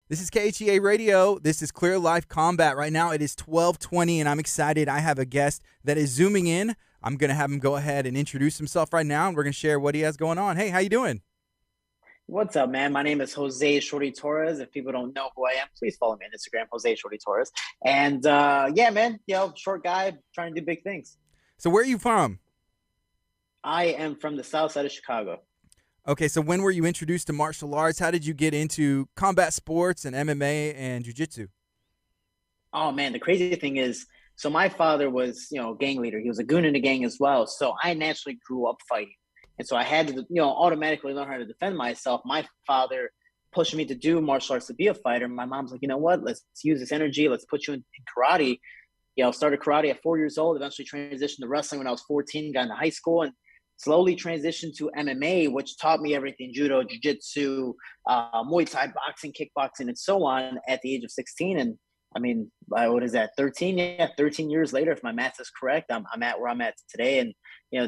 This is KHEA Radio. This is Clear Life Combat. Right now it is 12:20, and I'm excited. I have a guest that is zooming in. I'm going to have him go ahead and introduce himself right now, and we're going to share what he has going on. Hey, how you doing? What's up, man? My name is Jose Shorty Torres. If people don't know who I am, please follow me on Instagram, Jose Shorty Torres. And yeah, man, short guy trying to do big things. So where are you from? I am from the south side of Chicago. Okay, so when were you introduced to martial arts? How did you get into combat sports and MMA and jiu-jitsu? Oh man, the crazy thing is, so my father was, gang leader. He was a goon in the gang as well. So I naturally grew up fighting. And so I had to, automatically learn how to defend myself. My father pushed me to do martial arts to be a fighter. My mom's like, you know what? Let's use this energy. Let's put you in karate. Started karate at 4 years old, eventually transitioned to wrestling when I was 14, got into high school, and slowly transitioned to MMA, which taught me everything: judo, jiu-jitsu, Muay Thai, boxing, kickboxing, and so on at the age of 16. And I mean, what is that, 13? Yeah, 13 years later, if my math is correct, I'm at where I'm at today. And,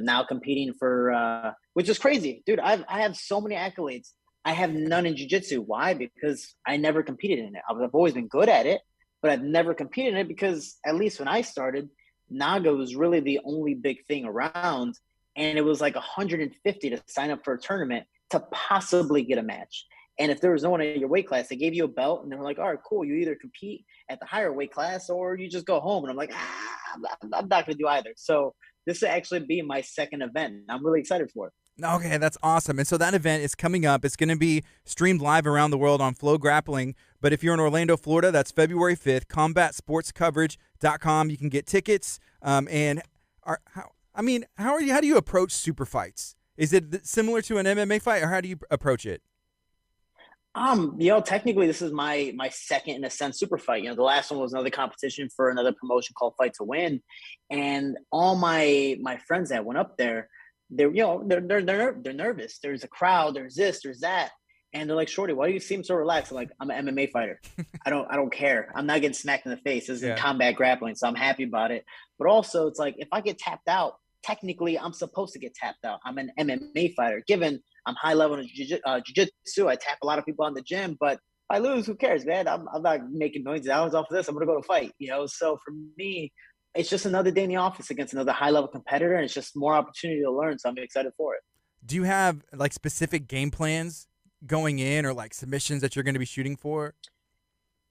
now competing for, which is crazy. Dude, I have so many accolades. I have none in jiu-jitsu. Why? Because I never competed in it. I've always been good at it, but I've never competed in it because, at least when I started, Naga was really the only big thing around. And it was like 150 to sign up for a tournament to possibly get a match. And if there was no one in your weight class, they gave you a belt and they were like, all right, cool. You either compete at the higher weight class or you just go home. And I'm like, I'm not going to do either. So this will actually be my second event. I'm really excited for it. Okay, that's awesome. And so that event is coming up. It's going to be streamed live around the world on Flograppling. But if you're in Orlando, Florida, that's February 5th, combatsportscoverage.com. You can get tickets. How do you approach super fights? Is it similar to an MMA fight, or how do you approach it? Technically this is my second, in a sense, super fight. The last one was another competition for another promotion called Fight to Win. And all my friends that went up there, they're nervous. There's a crowd, there's this, there's that. And they're like, Shorty, why do you seem so relaxed? I'm like, I'm an MMA fighter. I don't care. I'm not getting smacked in the face. This is combat grappling, so I'm happy about it. But also, it's like, if I get tapped out, technically I'm supposed to get tapped out. I'm an MMA fighter. Given I'm high level in jiu-jitsu, I tap a lot of people on the gym, but if I lose, who cares, man? I'm not making millions of dollars off of this. I'm going to go to fight, So for me, it's just another day in the office against another high level competitor. And it's just more opportunity to learn. So I'm excited for it. Do you have like specific game plans going in, or like submissions that you're going to be shooting for?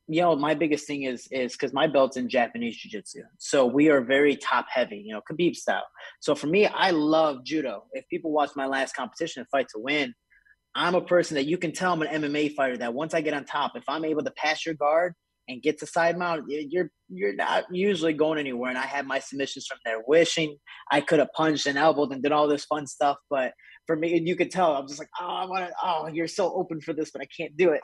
My biggest thing is because my belt's in Japanese jiu-jitsu. So we are very top heavy, Khabib style. So for me, I love judo. If people watch my last competition, Fight to Win, I'm a person that you can tell I'm an MMA fighter, that once I get on top, if I'm able to pass your guard and get to side mount, you're not usually going anywhere. And I had my submissions from there, wishing I could have punched and elbowed and did all this fun stuff. But for me, you could tell I'm just like, you're so open for this, but I can't do it.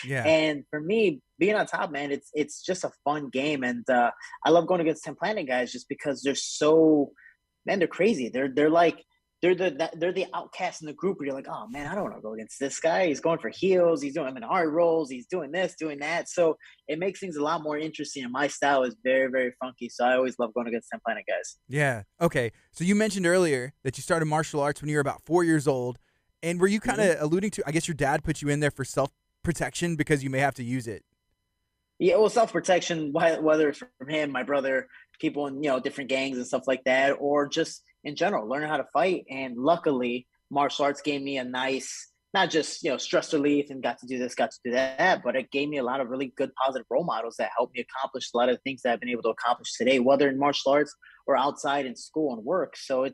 Yeah. And for me, being on top, man, it's just a fun game. And I love going against 10 Planet guys just because they're crazy. They're the outcast in the group where you're like, oh man, I don't want to go against this guy. He's going for heels. He's doing hard rolls. He's doing this, doing that. So it makes things a lot more interesting. And my style is very, very funky. So I always love going against 10 Planet guys. Yeah. Okay. So you mentioned earlier that you started martial arts when you were about 4 years old. And were you kind of alluding to, I guess your dad put you in there for self-protection because you may have to use it? Yeah, well, self-protection, whether it's from him, my brother, people in, different gangs and stuff like that, or just in general, learning how to fight. And luckily, martial arts gave me a nice, not just, stress relief and got to do this, got to do that, but it gave me a lot of really good positive role models that helped me accomplish a lot of the things that I've been able to accomplish today, whether in martial arts or outside in school and work. So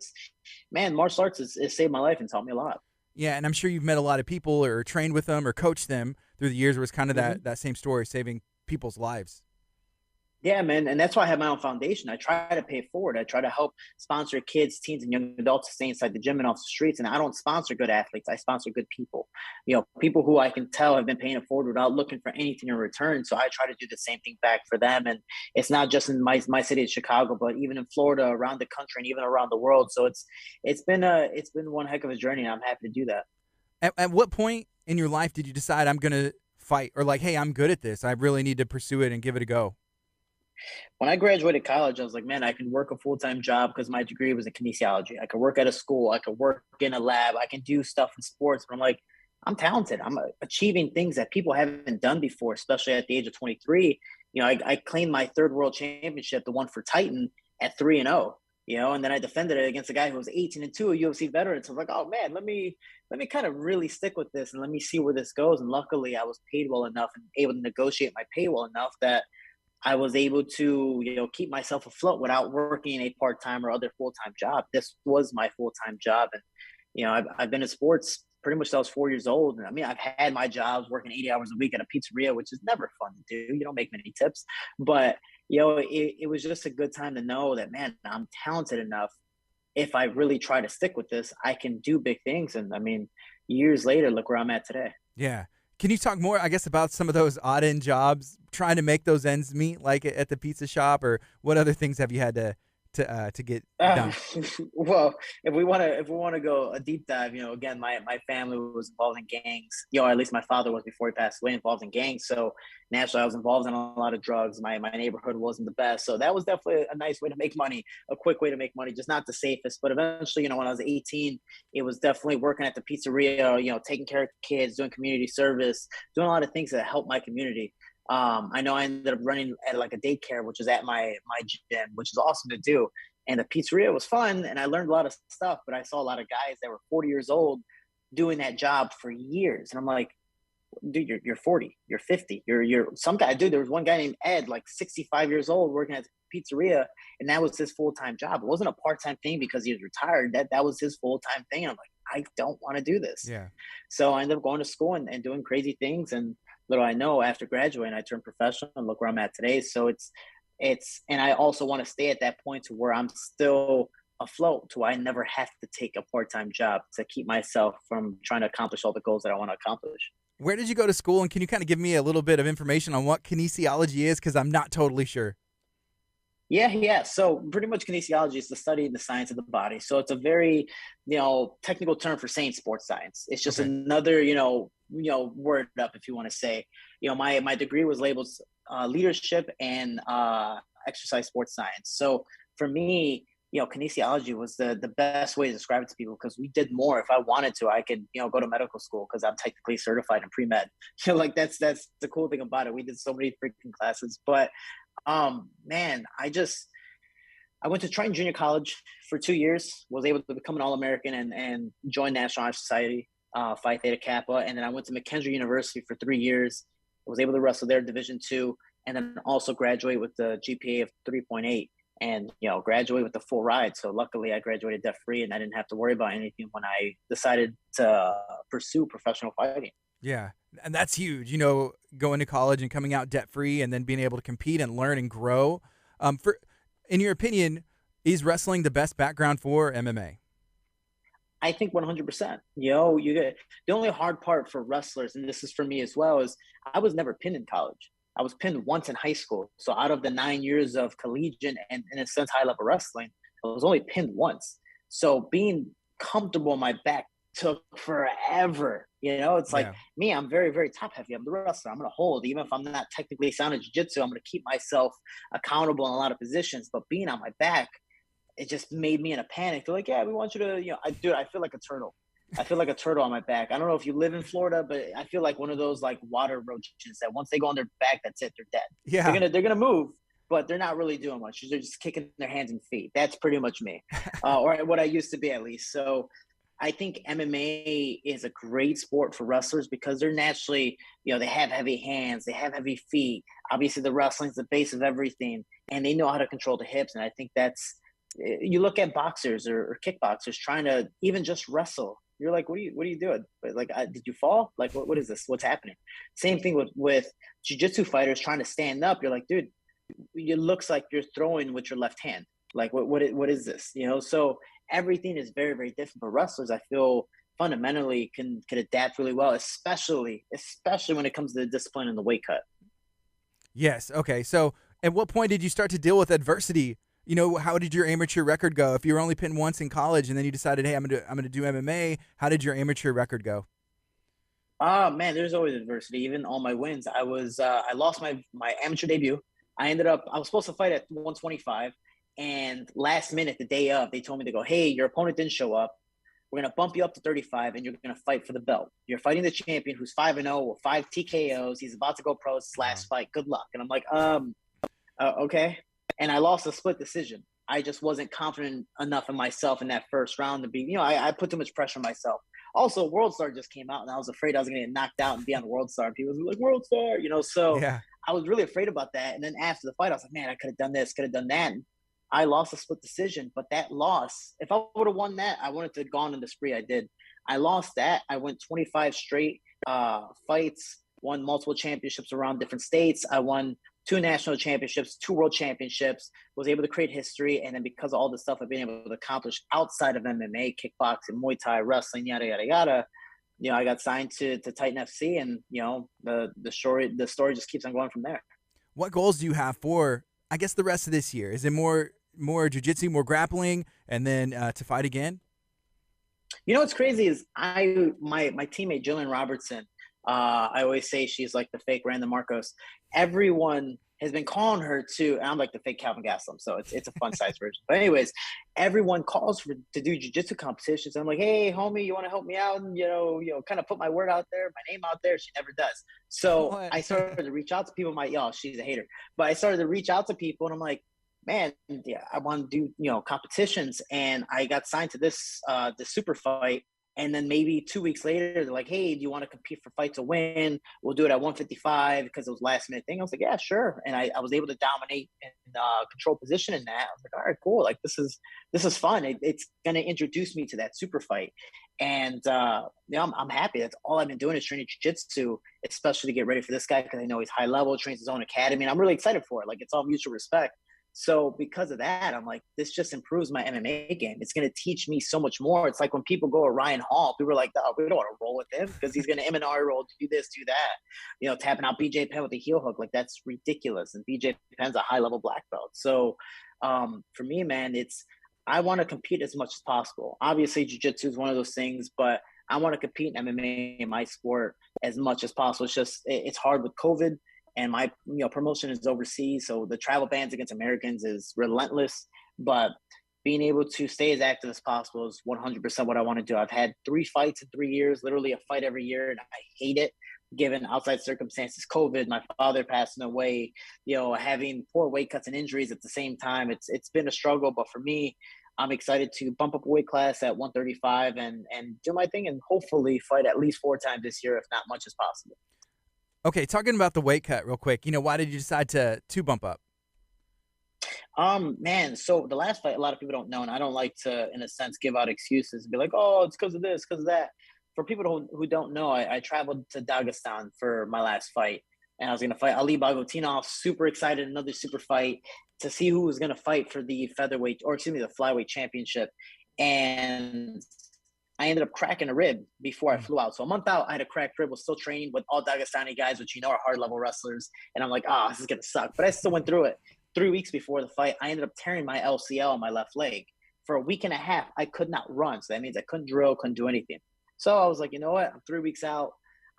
martial arts has saved my life and taught me a lot. Yeah, and I'm sure you've met a lot of people or trained with them or coached them through the years where it's kind of that same story, saving people's lives. Yeah, man. And that's why I have my own foundation. I try to pay it forward. I try to help sponsor kids, teens, and young adults to stay inside the gym and off the streets. And I don't sponsor good athletes. I sponsor good people, people who I can tell have been paying it forward without looking for anything in return. So I try to do the same thing back for them. And it's not just in my city of Chicago, but even in Florida, around the country, and even around the world. So it's been one heck of a journey, and I'm happy to do that. At what point in your life did you decide I'm going to fight, or like, hey, I'm good at this, I really need to pursue it and give it a go? When I graduated college, I was like, man, I can work a full-time job because my degree was in kinesiology. I could work at a school. I could work in a lab. I can do stuff in sports. But I'm like, I'm talented. I'm achieving things that people haven't done before, especially at the age of 23. I claimed my third world championship, the one for Titan, at 3-0. And then I defended it against a guy who was 18-2, a UFC veteran. So I'm like, oh man, let me kind of really stick with this and let me see where this goes. And luckily, I was paid well enough and able to negotiate my pay well enough that I was able to, keep myself afloat without working a part-time or other full-time job. This was my full-time job. And, I've been in sports pretty much till I was 4 years old. And I mean, I've had my jobs working 80 hours a week at a pizzeria, which is never fun to do. You don't make many tips, but it was just a good time to know that, man, I'm talented enough. If I really try to stick with this, I can do big things. And I mean, years later, look where I'm at today. Yeah. Can you talk more, I guess, about some of those odd end jobs, trying to make those ends meet, like at the pizza shop, or what other things have you had to get done? Well, if we want to go a deep dive, again, my family was involved in gangs. At least my father was before he passed away, involved in gangs. So naturally, I was involved in a lot of drugs. My neighborhood wasn't the best, so that was definitely a nice way to make money, a quick way to make money, just not the safest. But eventually, when I was 18, it was definitely working at the pizzeria. Taking care of kids, doing community service, doing a lot of things that helped my community. I know I ended up running at like a daycare, which was at my gym, which is awesome to do. And the pizzeria was fun, and I learned a lot of stuff. But I saw a lot of guys that were 40 years old doing that job for years, and I'm like, dude, you're 40, you're 50, you're some guy. Dude, there was one guy named Ed, like 65 years old, working at the pizzeria, and that was his full time job. It wasn't a part time thing because he was retired. That was his full time thing. And I'm like, I don't want to do this. Yeah. So I ended up going to school and doing crazy things. And little I know, after graduating, I turned professional and look where I'm at today. So and I also want to stay at that point to where I'm still afloat, to where I never have to take a part-time job to keep myself from trying to accomplish all the goals that I want to accomplish. Where did you go to school, and can you kind of give me a little bit of information on what kinesiology is? Because I'm not totally sure. Yeah. So pretty much kinesiology is the study and the science of the body. So it's a very, technical term for saying sports science. It's just Okay. another, word up, if you want to say. My degree was labeled leadership and exercise sports science. So for me, kinesiology was the best way to describe it to people, because we did more. If I wanted to, I could, go to medical school because I'm technically certified in pre-med. Like that's the cool thing about it. We did so many freaking classes. But man, I went to Triton Junior College for 2 years, was able to become an All-American and join National Honor Society, Phi Theta Kappa. And then I went to McKendree University for 3 years, was able to wrestle there Division II, and then also graduate with the GPA of 3.8 and, graduate with the full ride. So luckily I graduated debt free and I didn't have to worry about anything when I decided to pursue professional fighting. Yeah, and that's huge. Going to college and coming out debt free, and then being able to compete and learn and grow. In your opinion, is wrestling the best background for MMA? I think 100%. You get the only hard part for wrestlers, and this is for me as well, is I was never pinned in college. I was pinned once in high school. So out of the 9 years of collegiate and, in a sense, high level wrestling, I was only pinned once. So being comfortable on my back took forever. It's like Yeah. me, I'm very, very top heavy. I'm the wrestler. I'm going to hold. Even if I'm not technically sound in jiu-jitsu, I'm going to keep myself accountable in a lot of positions. But being on my back, it just made me in a panic. They're like, yeah, we want you to, I feel like a turtle. I feel like a turtle on my back. I don't know if you live in Florida, but I feel like one of those like water roaches that once they go on their back, that's it. They're dead. Yeah. They're gonna move, but they're not really doing much. They're just kicking their hands and feet. That's pretty much me, or what I used to be at least. So I think MMA is a great sport for wrestlers because they're naturally, they have heavy hands, they have heavy feet. Obviously, the wrestling's the base of everything, and they know how to control the hips. And I think you look at boxers or kickboxers trying to even just wrestle. You're like, what are you doing? Like, did you fall? Like, what is this? What's happening? Same thing with jiu-jitsu fighters trying to stand up. You're like, dude, it looks like you're throwing with your left hand. Like, what is this? So everything is very, very different. But wrestlers, I feel, fundamentally can adapt really well, especially when it comes to the discipline and the weight cut. Yes. Okay. So at what point did you start to deal with adversity? How did your amateur record go? If you were only pinned once in college and then you decided, hey, I'm gonna do MMA, how did your amateur record go? Oh man, there's always adversity. Even all my wins, I lost my amateur debut. I was supposed to fight at 125, and last minute, the day of, they told me to go, hey, your opponent didn't show up. We're going to bump you up to 35 and you're going to fight for the belt. You're fighting the champion who's 5-0 with 5 TKOs. He's about to go pro / fight. Good luck. And I'm like, okay. And I lost a split decision. I just wasn't confident enough in myself in that first round to be, I put too much pressure on myself. Also, World Star just came out and I was afraid I was going to get knocked out and be on the World Star. People were like, World Star, so Yeah. I was really afraid about that. And then after the fight, I was like, man, I could have done this, could have done that. And I lost a split decision, but that loss, if I would have won that, I wouldn't have gone on the spree I did. I lost that. I went 25 straight fights, won multiple championships around different states. I won 2 national championships, 2 world championships, was able to create history. And then because of all the stuff I've been able to accomplish outside of MMA, kickboxing, Muay Thai, wrestling, yada, yada, yada, I got signed to Titan FC, and, the story just keeps on going from there. What goals do you have for, I guess, the rest of this year? Is it more jiu-jitsu, more grappling, and then to fight again? What's crazy is my teammate Jillian Robertson, I always say she's like the fake Randa Marcos. Everyone has been calling her to, and I'm like the fake Calvin Gastelum, so it's a fun size version. But anyways, everyone calls to do jiu-jitsu competitions. And I'm like, hey, homie, you want to help me out and kind of put my word out there, my name out there? She never does. So I started to reach out to people. She's a hater, but I started to reach out to people, and I'm like, man, yeah, I want to do competitions, and I got signed to this super fight. And then maybe 2 weeks later, they're like, hey, do you want to compete for Fight to Win? We'll do it at 155 because it was last minute thing. I was like, yeah, sure. And I was able to dominate and control position in that. I was like, all right, cool. Like, this is fun. It's going to introduce me to that super fight. And, I'm happy. That's all I've been doing is training jiu-jitsu, especially to get ready for this guy because I know he's high level, trains his own academy. And I'm really excited for it. Like, it's all mutual respect. So because of that, I'm like, this just improves my MMA game. It's going to teach me so much more. It's like when people go to Ryan Hall, people are like, oh, we don't want to roll with him because he's going to M&R roll, do this, do that. Tapping out BJ Penn with a heel hook. Like, that's ridiculous. And BJ Penn's a high-level black belt. So for me, man, I want to compete as much as possible. Obviously, jiu-jitsu is one of those things, but I want to compete in MMA, in my sport, as much as possible. It's hard with COVID. And my promotion is overseas, so the travel bans against Americans is relentless. But being able to stay as active as possible is 100% what I want to do. I've had 3 fights in 3 years, literally a fight every year, and I hate it given outside circumstances, COVID, my father passing away, having poor weight cuts and injuries at the same time. It's been a struggle, but for me, I'm excited to bump up a weight class at 135 and do my thing and hopefully fight at least 4 times this year, if not much as possible. Okay, talking about the weight cut real quick, why did you decide to bump up? Man, so the last fight, a lot of people don't know, and I don't like to, in a sense, give out excuses and be like, oh, it's because of this, because of that. For people who don't know, I traveled to Dagestan for my last fight, and I was going to fight Ali Bagotinov. Super excited, another super fight to see who was going to fight for the featherweight, or excuse me, the flyweight championship. And I ended up cracking a rib before I flew out. So a month out, I had a cracked rib, was still training with all Dagestani guys, which are hard level wrestlers. And I'm like, this is going to suck. But I still went through it. 3 weeks before the fight, I ended up tearing my LCL on my left leg. For a week and a half, I could not run. So that means I couldn't drill, couldn't do anything. So I was like, you know what? I'm 3 weeks out.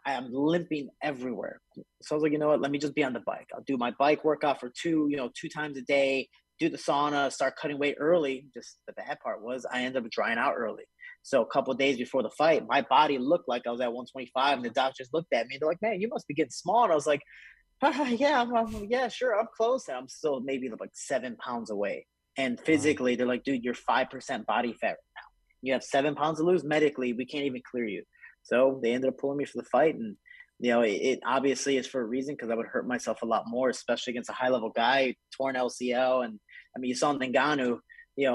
I am limping everywhere. So I was like, you know what? Let me just be on the bike. I'll do my bike workout for 2 times a day, do the sauna, start cutting weight early. Just the bad part was I ended up drying out early. So a couple of days before the fight, my body looked like I was at 125, and the doctors looked at me. They're like, man, you must be getting small. And I was like, yeah, sure, I'm close. And I'm still maybe like 7 pounds away. And physically, they're like, dude, you're 5% body fat right now. You have 7 pounds to lose. Medically, we can't even clear you. So they ended up pulling me for the fight. And, it obviously is for a reason because I would hurt myself a lot more, especially against a high-level guy, torn LCL. And, you saw Ngannou,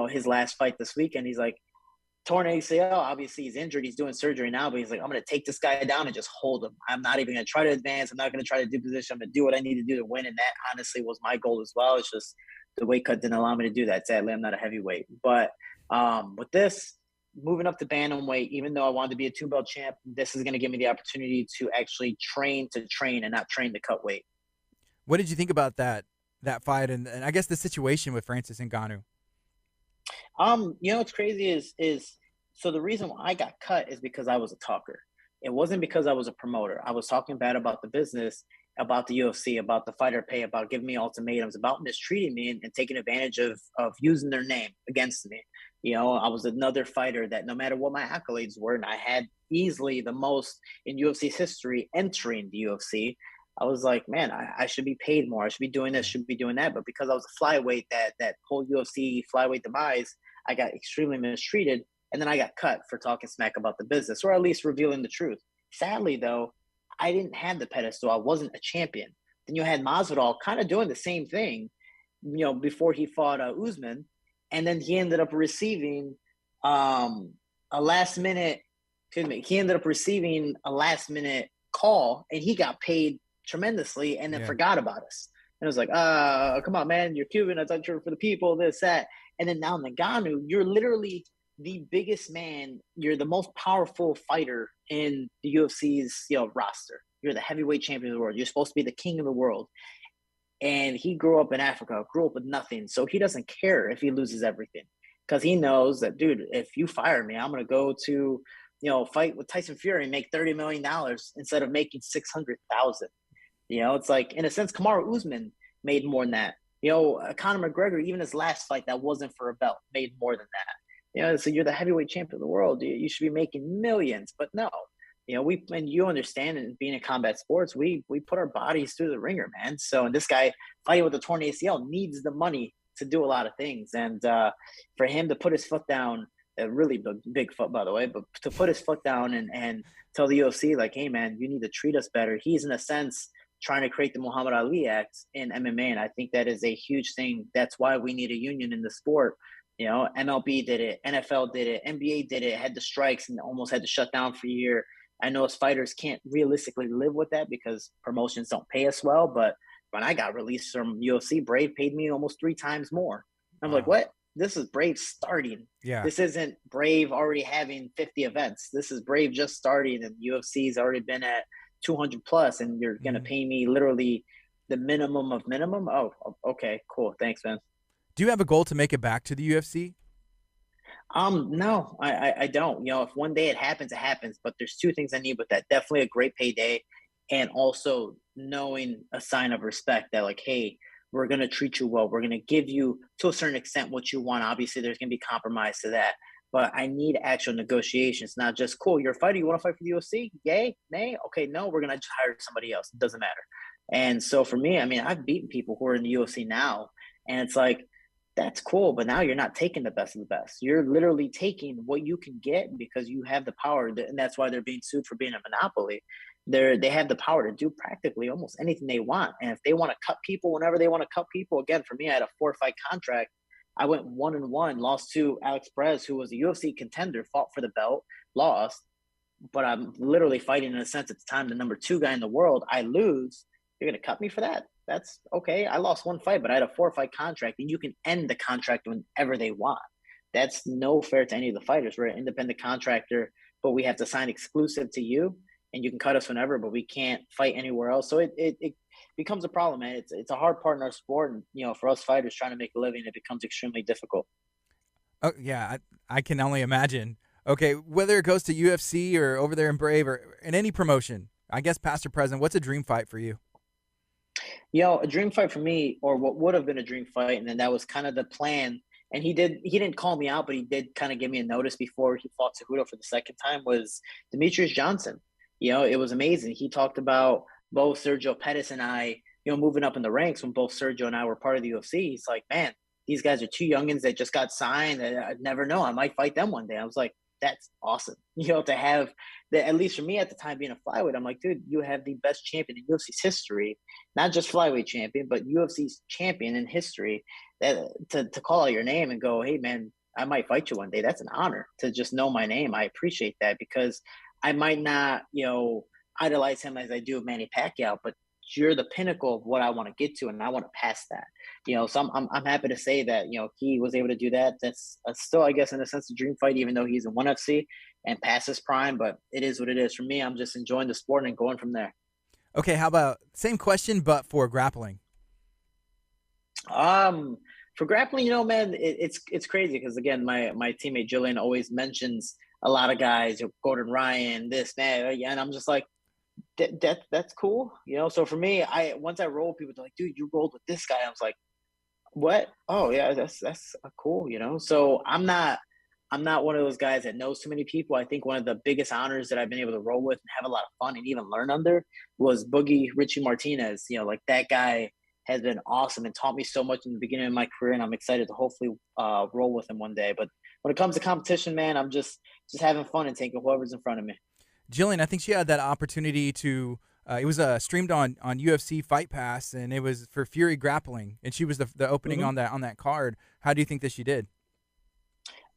his last fight this weekend. He's like, torn ACL, obviously he's injured. He's doing surgery now, but he's like, I'm going to take this guy down and just hold him. I'm not even going to try to advance. I'm not going to try to do position. I'm going to do what I need to do to win. And that honestly was my goal as well. It's just the weight cut didn't allow me to do that. Sadly, I'm not a heavyweight. But with this, moving up to bantamweight, even though I wanted to be a 2-belt champ, this is going to give me the opportunity to actually train and not train to cut weight. What did you think about that fight and I guess the situation with Francis Ngannou? What's crazy is so the reason why I got cut is because I was a talker. It wasn't because I was a promoter. I was talking bad about the business, about the UFC, about the fighter pay, about giving me ultimatums, about mistreating me and taking advantage of using their name against me. I was another fighter that no matter what my accolades were, and I had easily the most in UFC's history entering the UFC. I was like, man, I should be paid more. I should be doing this, Yeah. should be doing that. But because I was a flyweight, that whole UFC flyweight demise, I got extremely mistreated. And then I got cut for talking smack about the business, or at least revealing the truth. Sadly, though, I didn't have the pedestal. I wasn't a champion. Then you had Masvidal kind of doing the same thing, before he fought Usman, and then he ended up receiving a last minute. Excuse me. He ended up receiving a last minute call, and he got paid tremendously, and then Yeah. forgot about us. And it was like, come on, man, you're Cuban. I thought you were for the people. This, that, and then now Ngannou, you're literally the biggest man. You're the most powerful fighter in the UFC's roster. You're the heavyweight champion of the world. You're supposed to be the king of the world. And he grew up in Africa, grew up with nothing. So he doesn't care if he loses everything because he knows that, dude, if you fire me, I'm going to go to, fight with Tyson Fury and make $30 million instead of making 600,000. It's like, in a sense, Kamaru Usman made more than that. Conor McGregor, even his last fight that wasn't for a belt, made more than that. So you're the heavyweight champion of the world. You should be making millions, but no. And you understand, and being in combat sports, we put our bodies through the ringer, man. So, and this guy fighting with a torn ACL needs the money to do a lot of things. And for him to put his foot down, a really big foot, by the way, but to put his foot down and tell the UFC, like, hey, man, you need to treat us better. He's, in a sense, trying to create the Muhammad Ali Act in MMA. And I think that is a huge thing. That's why we need a union in the sport. MLB did it, NFL did it, NBA did it, had the strikes and almost had to shut down for a year. I know as fighters can't realistically live with that because promotions don't pay us well. But when I got released from UFC, Brave paid me almost 3 times more. I'm like, Wow. what? This is Brave starting. Yeah. This isn't Brave already having 50 events. This is Brave just starting, and UFC's already been at 200 plus, and you're going to pay me literally the minimum of minimum. Oh, okay, cool. Thanks, man. Do you have a goal to make it back to the UFC? No, I don't. If one day it happens, it happens. But there's two things I need with that. Definitely a great payday, and also knowing a sign of respect that, like, hey, we're gonna treat you well. We're gonna give you, to a certain extent, what you want. Obviously, there's gonna be compromise to that. But I need actual negotiations, not just, cool, you're a fighter, you want to fight for the UFC? Yay, nay, okay, no, we're gonna just hire somebody else. It doesn't matter. And so for me, I mean, I've beaten people who are in the UFC now, and it's like, that's cool, but now you're not taking the best of the best. You're literally taking what you can get because you have the power, and that's why they're being sued for being a monopoly. They have the power to do practically almost anything they want, and if they want to cut people whenever they want to cut people, again, for me, I had a 4-fight contract. I went 1-1, lost to Alex Perez, who was a UFC contender, fought for the belt, lost, but I'm literally fighting, in a sense, at the time, the number 2 guy in the world. I lose. You're gonna cut me for that? That's okay. I lost 1 fight, but I had a 4-fight contract, and you can end the contract whenever they want. That's no fair to any of the fighters. We're an independent contractor, but we have to sign exclusive to you, and you can cut us whenever, but we can't fight anywhere else. So it becomes a problem, man. It's a hard part in our sport, and for us fighters trying to make a living, it becomes extremely difficult. Oh yeah, I can only imagine. Okay, whether it goes to UFC or over there in Brave or in any promotion, I guess past or present, what's a dream fight for you? A dream fight for me, or what would have been a dream fight, and then that was kind of the plan. And he didn't call me out, but he did kind of give me a notice before he fought Cejudo for the second time, was Demetrius Johnson. It was amazing. He talked about both Sergio Pettis and I, moving up in the ranks when both Sergio and I were part of the UFC. He's like, man, these guys are two youngins that just got signed. I'd never know. I might fight them one day. I was like, that's awesome. To have that, at least for me at the time being a flyweight, I'm like, dude, you have the best champion in UFC's history, not just flyweight champion, but UFC's champion in history. That to call out your name and go, hey man, I might fight you one day. That's an honor to just know my name. I appreciate that because I might not, idolize him as I do Manny Pacquiao, but you're the pinnacle of what I want to get to, and I want to pass that. So I'm happy to say that he was able to do that. That's still, I guess, in a sense, a dream fight, even though he's in ONE FC and past his prime. But it is what it is. For me, I'm just enjoying the sport and going from there. Okay, how about same question but for grappling? For grappling, man, it's crazy because again, my teammate Jillian always mentions a lot of guys, Gordon Ryan, this, that, and I'm just like, that's cool, So for me, once I roll, people are like, dude, you rolled with this guy. I was like, what? Oh yeah, that's cool, So I'm not I'm not one of those guys that knows too many people. I think one of the biggest honors that I've been able to roll with and have a lot of fun and even learn under was Boogie Richie Martinez. Like that guy has been awesome and taught me so much in the beginning of my career, and I'm excited to hopefully roll with him one day. But when it comes to competition, man, I'm just having fun and taking whoever's in front of me. Jillian, I think she had that opportunity to. It was streamed on UFC Fight Pass, and it was for Fury Grappling, and she was the opening Mm-hmm. on that card. How do you think that she did?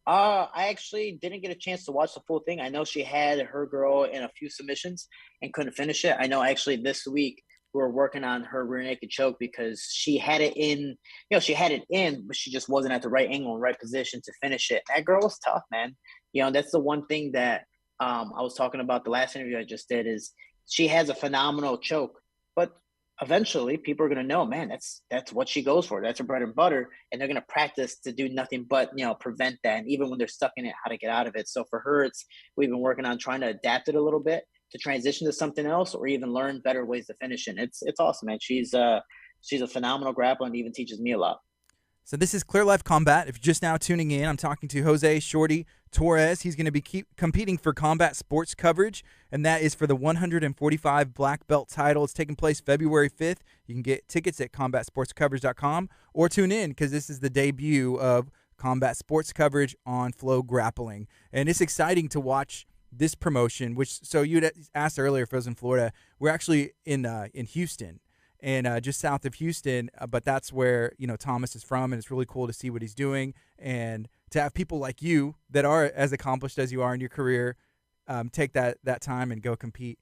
I actually didn't get a chance to watch the full thing. I know she had her girl in a few submissions and couldn't finish it. I know actually this week we were working on her rear naked choke because she had it in, she had it in, but she just wasn't at the right angle and right position to finish it. That girl was tough, man. That's the one thing that I was talking about the last interview I just did is she has a phenomenal choke, but eventually people are going to know, man, that's what she goes for. That's her bread and butter, and they're going to practice to do nothing but prevent that. And even when they're stuck in it, how to get out of it. So for her, we've been working on trying to adapt it a little bit to transition to something else, or even learn better ways to finish it. It's awesome, man. She's a phenomenal grappler and even teaches me a lot. So this is Clear Life Combat. If you're just now tuning in, I'm talking to Jose Shorty Torres. He's going to be competing for combat sports coverage, and that is for the 145 black belt title. It's taking place February 5th. You can get tickets at combatsportscoverage.com or tune in because this is the debut of combat sports coverage on Flograppling. And it's exciting to watch this promotion, so you had asked earlier if I was in Florida. We're actually in Houston. And just south of Houston, but that's where Thomas is from, and it's really cool to see what he's doing, and to have people like you that are as accomplished as you are in your career take that time and go compete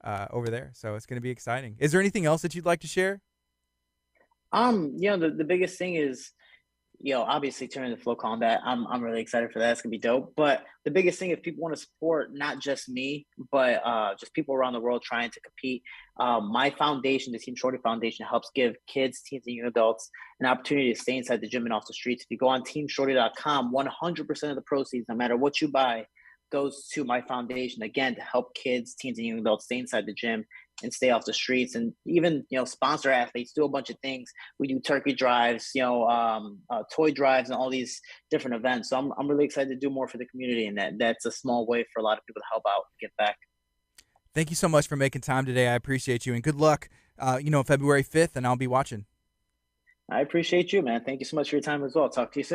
over there. So it's going to be exciting. Is there anything else that you'd like to share? The biggest thing is, obviously turning to Flow Combat. I'm really excited for that. It's gonna be dope. But the biggest thing, if people want to support not just me, but just people around the world trying to compete, my foundation, the Team Shorty Foundation, helps give kids, teens, and young adults an opportunity to stay inside the gym and off the streets. If you go on teamshorty.com, 100% of the proceeds, no matter what you buy, goes to my foundation, again, to help kids, teens, and young adults stay inside the gym and stay off the streets, and even sponsor athletes, do a bunch of things. We do turkey drives, toy drives, and all these different events. So I'm really excited to do more for the community, and that's a small way for a lot of people to help out and give back. Thank you so much for making time today. I appreciate you, and good luck. February 5th, and I'll be watching. I appreciate you, man. Thank you so much for your time as well. Talk to you soon.